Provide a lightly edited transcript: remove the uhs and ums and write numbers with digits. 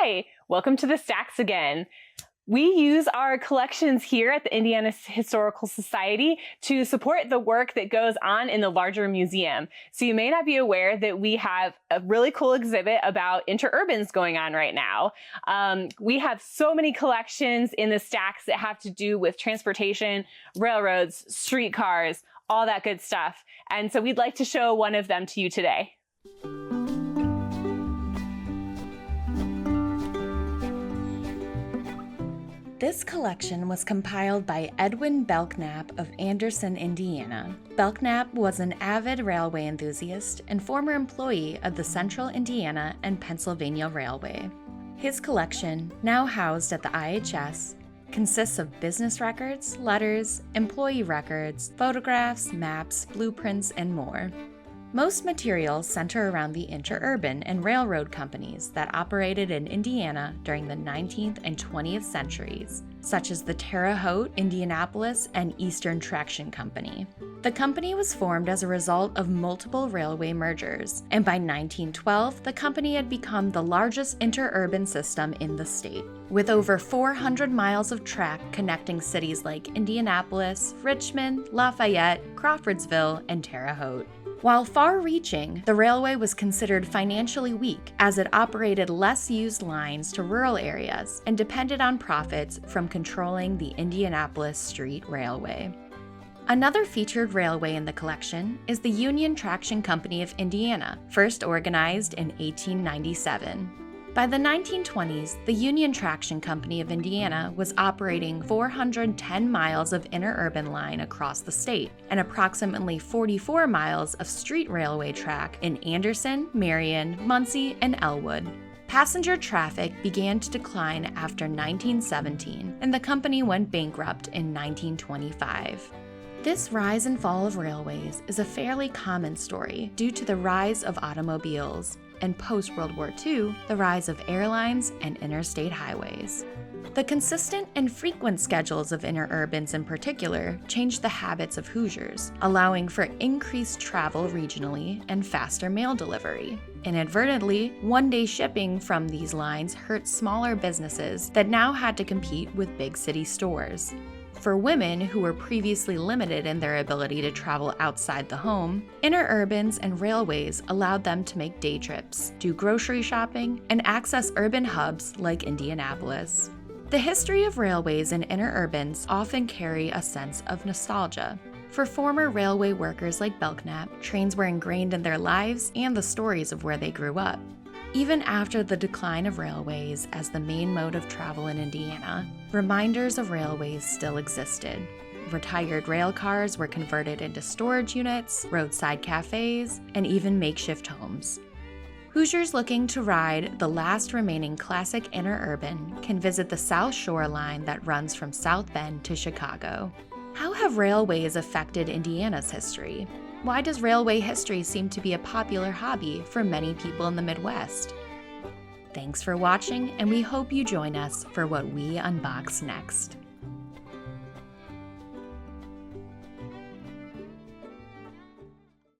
Hi, welcome to the Stacks again. We use our collections here at the Indiana Historical Society to support the work that goes on in the larger museum. So you may not be aware that we have a really cool exhibit about Interurbans going on right now. We have so many collections in the Stacks that have to do with transportation, railroads, streetcars, all that good stuff. And so we'd like to show one of them to you today. This collection was compiled by Edwin Belknap of Anderson, Indiana. Belknap was an avid railway enthusiast and former employee of the Central Indiana and Pennsylvania Railway. His collection, now housed at the IHS, consists of business records, letters, employee records, photographs, maps, blueprints, and more. Most materials center around the interurban and railroad companies that operated in Indiana during the 19th and 20th centuries, such as the Terre Haute, Indianapolis, and Eastern Traction Company. The company was formed as a result of multiple railway mergers, and by 1912, the company had become the largest interurban system in the state, with over 400 miles of track connecting cities like Indianapolis, Richmond, Lafayette, Crawfordsville, and Terre Haute. While far-reaching, the railway was considered financially weak as it operated less used lines to rural areas and depended on profits from controlling the Indianapolis Street Railway. Another featured railway in the collection is the Union Traction Company of Indiana, first organized in 1897. By the 1920s, the Union Traction Company of Indiana was operating 410 miles of interurban line across the state and approximately 44 miles of street railway track in Anderson, Marion, Muncie, and Elwood. Passenger traffic began to decline after 1917, and the company went bankrupt in 1925. This rise and fall of railways is a fairly common story due to the rise of automobiles, and post-World War II, the rise of airlines and interstate highways. The consistent and frequent schedules of interurbans in particular changed the habits of Hoosiers, allowing for increased travel regionally and faster mail delivery. Inadvertently, one-day shipping from these lines hurt smaller businesses that now had to compete with big city stores. For women who were previously limited in their ability to travel outside the home, interurbans and railways allowed them to make day trips, do grocery shopping, and access urban hubs like Indianapolis. The history of railways and interurbans often carry a sense of nostalgia. For former railway workers like Belknap, trains were ingrained in their lives and the stories of where they grew up. Even after the decline of railways as the main mode of travel in Indiana, reminders of railways still existed. Retired rail cars were converted into storage units, roadside cafes, and even makeshift homes. Hoosiers looking to ride the last remaining classic interurban can visit the South Shore line that runs from South Bend to Chicago. How have railways affected Indiana's history? Why does railway history seem to be a popular hobby for many people in the Midwest? Thanks for watching, and we hope you join us for what we unbox next.